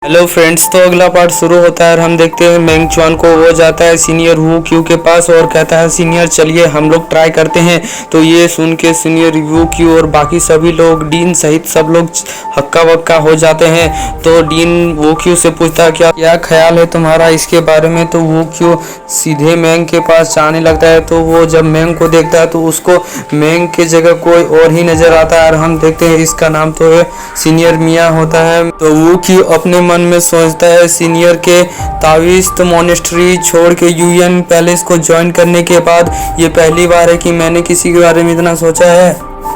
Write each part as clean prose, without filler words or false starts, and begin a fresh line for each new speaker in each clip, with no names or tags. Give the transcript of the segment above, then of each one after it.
Hello friends, तो अगला part शुरू होता है और हम देखते हैं मेंग चुआन को। वो जाता है सीनियर वू क्यू के पास और कहता है सीनियर चलिए हम लोग ट्राई करते हैं। तो ये सुन के सीनियर वू क्यू और बाकी सभी लोग डीन सहित सब लोग हक्का बक्का हो जाते हैं। तो डीन वू क्यू से पूछता है क्या ख्याल है तुम्हारा इसके बारे में। तो वू क्यू सीधे मेंग के पास जाने लगता है। तो वो जब मेंग को देखता है तो उसको मेंग की जगह कोई और ही नजर आता है और हम देखते हैं इसका नाम तो है सीनियर मिया होता है। तो वू क्यू अपने मन में सोचता है सीनियर के ताओइस्ट मोनेस्ट्री छोड़ के यूएन पैलेस को ज्वाइन करने के बाद ये पहली बार है कि मैंने किसी के बारे में इतना सोचा है।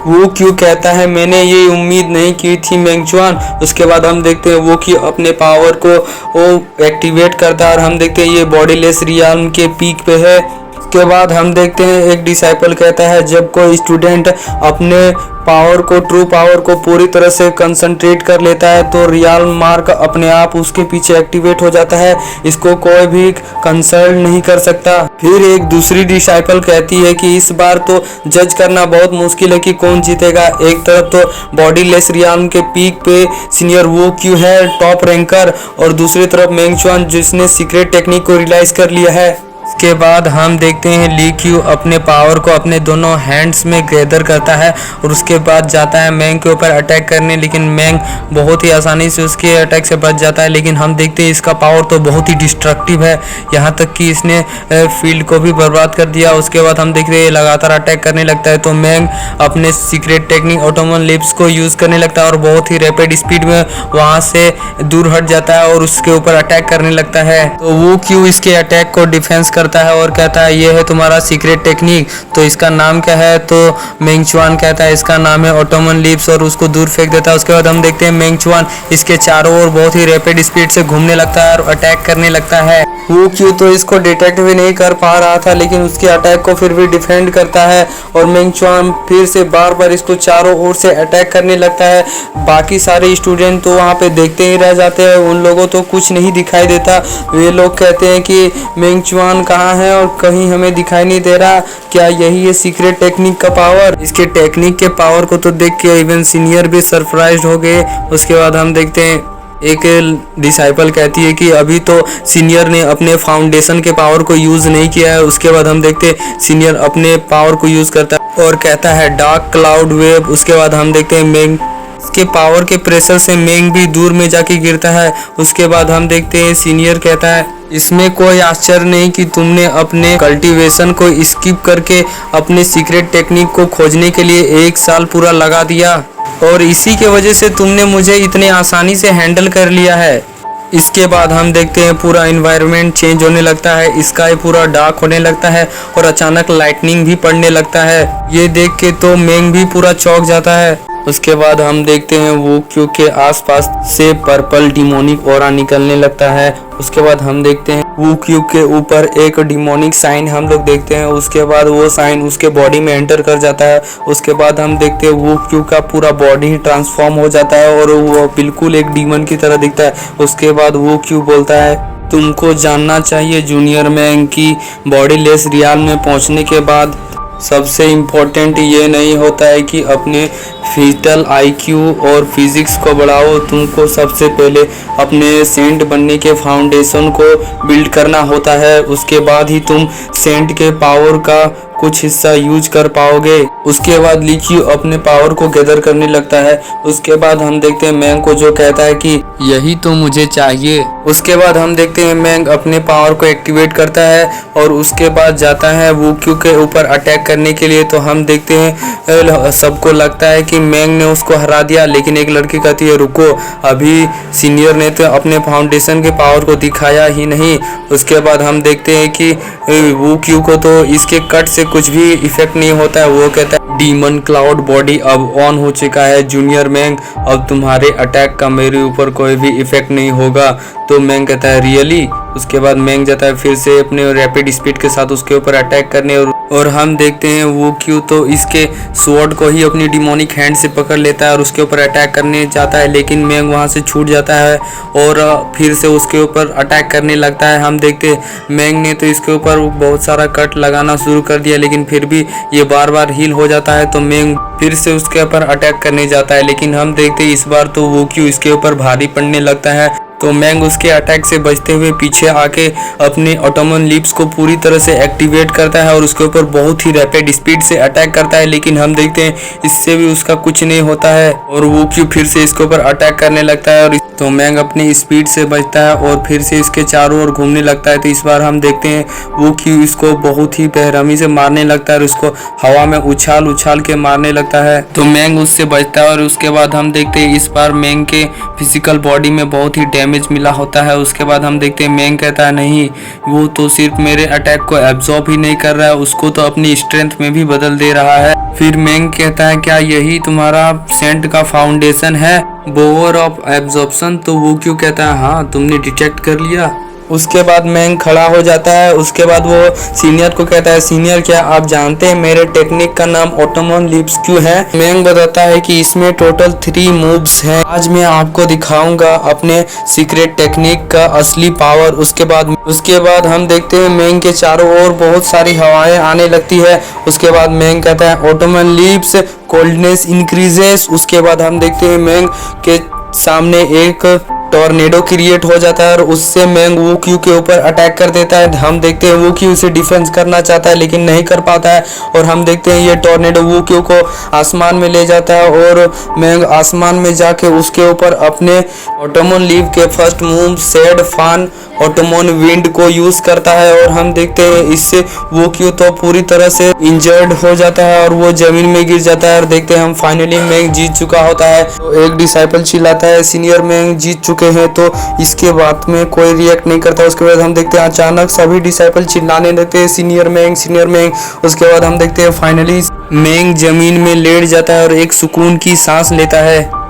वो क्यों कहता है मैंने ये उम्मीद नहीं की थी मेंग चुआन। उसके बाद हम देखते हैं वो कि अपने पावर को वो एक्टिवेट करता है और हम देखते हैं ये बॉडीलेस रियाल्म के पीक पे है। उसके बाद हम देखते हैं एक डिसाइपल कहता है जब कोई स्टूडेंट अपने पावर को ट्रू पावर को पूरी तरह से कंसंट्रेट कर लेता है तो रियल मार्क अपने आप उसके पीछे एक्टिवेट हो जाता है। इसको कोई भी कंसल्ट नहीं कर सकता। फिर एक दूसरी डिसाइपल कहती है कि इस बार तो जज करना बहुत मुश्किल है कि कौन जीतेगा। एक तरफ तो बॉडीलेस रियल के पीक पे सीनियर वो क्यू है टॉप रैंकर और दूसरी तरफ मेंग चुआन जिसने सीक्रेट टेक्निक को रियलाइज कर लिया है। इसके बाद हम देखते हैं ली क्यू अपने पावर को अपने दोनों हैंड्स में गैदर करता है और उसके बाद जाता है मेंग के ऊपर अटैक करने, लेकिन मेंग बहुत ही आसानी से उसके अटैक से बच जाता है। लेकिन हम देखते हैं इसका पावर तो बहुत ही डिस्ट्रक्टिव है, यहाँ तक कि इसने फील्ड को भी बर्बाद कर दिया। उसके बाद हम देखते हैं लगातार अटैक करने लगता है तो मेंग अपने सीक्रेट टेक्निक ऑटोमन लिप्स को यूज़ करने लगता है और बहुत ही रैपिड स्पीड में वहाँ से दूर हट जाता है और उसके ऊपर अटैक करने लगता है। तो वो क्यू इसके अटैक को डिफेंस करता है और कहता है ये है तुम्हारा सीक्रेट टेक्निक, तो इसका नाम क्या है। तो मेंग चुआन कहता है इसका नाम है ऑटोमन लिप्स और उसको दूर फेंक देता है। उसके बाद हम देखते हैं मेंग चुआन इसके चारों ओर बहुत ही रैपिड स्पीड से घूमने लगता है और अटैक करने लगता है। वो क्यों तो इसको डिटेक्ट भी नहीं कर पा रहा था लेकिन उसके अटैक को फिर भी डिफेंड करता है और मेंग चुआन फिर से बार बार इसको चारों ओर से अटैक करने लगता है। बाकी सारे स्टूडेंट तो वहाँ पे देखते ही रह जाते हैं, उन लोगों तो कुछ नहीं दिखाई देता। वे लोग कहते हैं कि मेंग चुआन कहाँ है और कहीं हमें दिखाई नहीं दे रहा, क्या यही है सीक्रेट टेक्निक का पावर। इसके टेक्निक के पावर को तो देख के इवन सीनियर भी सरप्राइज्ड हो गए। उसके बाद हम देखते हैं एक डिसाइपल कहती है कि अभी तो सीनियर ने अपने फाउंडेशन के पावर को यूज नहीं किया है। उसके बाद हम देखते हैं सीनियर अपने पावर को यूज करता है और कहता है डार्क क्लाउड वेव। उसके बाद हम देखते हैं मेंग के पावर के प्रेशर से मेंग भी दूर में जाके गिरता है। उसके बाद हम देखते हैं सीनियर कहता है इसमें कोई आश्चर्य नहीं कि तुमने अपने कल्टीवेशन को स्किप करके अपने सीक्रेट टेक्निक को खोजने के लिए 1 साल पूरा लगा दिया और इसी के वजह से तुमने मुझे इतने आसानी से हैंडल कर लिया है। इसके बाद हम देखते हैं पूरा एनवायरनमेंट चेंज होने लगता है, स्काई पूरा डार्क होने लगता है और अचानक लाइटनिंग भी पड़ने लगता है। ये देख के तो मेंग भी पूरा चौंक जाता है। उसके बाद हम देखते हैं वो क्यू के आसपास से पर्पल डिमोनिक ऑरा निकलने लगता है। उसके बाद हम देखते हैं वो क्यू के ऊपर एक डिमोनिक साइन हम लोग देखते हैं। उसके बाद वो साइन उसके बॉडी में एंटर कर जाता है। उसके बाद हम देखते हैं वो क्यू का पूरा बॉडी ही ट्रांसफॉर्म हो जाता है और वो बिल्कुल एक डीमन की तरह दिखता है। उसके बाद वो क्यू बोलता है तुमको जानना चाहिए जूनियर मेंग की बॉडीलेस रियल में पहुंचने के बाद सबसे इम्पोर्टेंट ये नहीं होता है कि अपने फिजिकल आईक्यू और फिजिक्स को बढ़ाओ, तुमको सबसे पहले अपने सेंट बनने के फाउंडेशन को बिल्ड करना होता है। उसके बाद ही तुम सेंट के पावर का कुछ हिस्सा यूज कर पाओगे। उसके बाद ली क्यू अपने पावर को गैदर करने लगता है। उसके बाद हम देखते हैं मेंग को जो कहता है कि यही तो मुझे चाहिए। उसके बाद हम देखते हैं मेंग अपने पावर को एक्टिवेट करता है और उसके बाद जाता है वो क्यू के ऊपर अटैक करने के लिए। तो हम देखते हैं सबको लगता है कि मेंग ने उसको हरा दिया, लेकिन एक लड़की कहती है रुको, अभी सीनियर ने तो अपने फाउंडेशन के पावर को दिखाया ही नहीं। उसके बाद हम देखते हैं कि वो क्यू को तो इसके कट से कुछ भी इफेक्ट नहीं होता है। वो कहता है डीमन क्लाउड बॉडी अब ऑन हो चुका है जूनियर मेंग, अब तुम्हारे अटैक का मेरे ऊपर कोई भी इफेक्ट नहीं होगा। तो मेंग कहता है रियली। उसके बाद मेंग जाता है फिर से अपने रैपिड स्पीड के साथ उसके ऊपर अटैक करने और हम देखते हैं वो क्यू तो इसके स्वॉर्ड को ही अपनी डिमोनिक हैंड से पकड़ लेता है और उसके ऊपर अटैक करने जाता है, लेकिन मेंग वहां से छूट जाता है और फिर से उसके ऊपर अटैक करने लगता है। हम देखते हैं मेंग ने तो इसके ऊपर बहुत सारा कट लगाना शुरू कर दिया, लेकिन फिर भी ये बार बार हील हो जाता है। तो मेंग फिर से उसके ऊपर अटैक करने जाता है, लेकिन हम देखते हैं इस बार तो वो क्यू इसके ऊपर भारी पड़ने लगता है तो मैंग उसके अटैक से बचते हुए पीछे आके अपने ऑटोमन लिप्स को पूरी तरह से एक्टिवेट करता है और उसके ऊपर बहुत ही रैपिड स्पीड से अटैक करता है, लेकिन हम देखते हैं इससे भी उसका कुछ नहीं होता है और वो क्यों फिर से इसके ऊपर अटैक करने लगता है। और तो मैंग अपनी स्पीड से बचता है और फिर से इसके चारों ओर घूमने लगता है। तो इस बार हम देखते हैं वो क्यों इसको बहुत ही बेरहमी से मारने लगता है और उसको हवा में उछाल उछाल के मारने लगता है। तो मैंग उससे बचता है और उसके बाद हम देखते हैं इस बार मैंग के फिजिकल बॉडी में बहुत ही डैमेज मिला होता है। उसके बाद हम देखते हैं मैंग कहता है नहीं, वो तो सिर्फ मेरे अटैक को एब्जॉर्ब ही नहीं कर रहा है, उसको तो अपनी स्ट्रेंथ में भी बदल दे रहा है। फिर मैंग कहता है क्या यही तुम्हारा सेंट का फाउंडेशन है, पावर ऑफ एब्जॉर्प्शन? तो वो क्यों कहता है हाँ तुमने डिटेक्ट कर लिया। उसके बाद मैंग खड़ा हो जाता है। उसके बाद वो सीनियर को कहता है सीनियर क्या आप जानते हैं मेरे टेक्निक का नाम ऑटोमन लिप्स क्यों है? मैंग बताता है कि इसमें टोटल 3 मूव्स हैं। आज मैं आपको दिखाऊंगा अपने सीक्रेट टेक्निक का असली पावर। उसके बाद हम देखते हैं मैंग के चारों ओर बहुत सारी हवाएं आने लगती है। उसके बाद मैंग कहता है ऑटोमन लिप्स कोल्डनेस इंक्रीजेस। उसके बाद हम देखते हैं मैंग के सामने एक टॉर्नेडो क्रिएट हो जाता है और उससे मैंग वू क्यू के ऊपर अटैक कर देता है। हम देखते हैं वू क्यू उसे डिफेंस करना चाहता है लेकिन नहीं कर पाता है और हम देखते हैं ये टॉर्नेडो वू क्यू को आसमान में ले जाता है और मैंग आसमान में जाके उसके ऊपर अपने ऑटोमन लीव के फर्स्ट मूव सेड फान ऑटोमन विंड को यूज करता है और हम देखते हैं इससे वो क्यू तो पूरी तरह से इंजर्ड हो जाता है और वो जमीन में गिर जाता है और देखते हैं हम फाइनली मैंग जीत चुका होता है। तो एक डिसाइपल चिल्लाता है सीनियर मैंग जीत चुके हैं, तो इसके बात में कोई रिएक्ट नहीं करता। उसके बाद हम देखते हैं अचानक सभी डिसाइपल चिल्लाने लगते हैं सीनियर मैंग सीनियर मैंग। उसके बाद हम देखते हैं फाइनली मैंग जमीन में लेट जाता है और एक सुकून की सांस लेता है।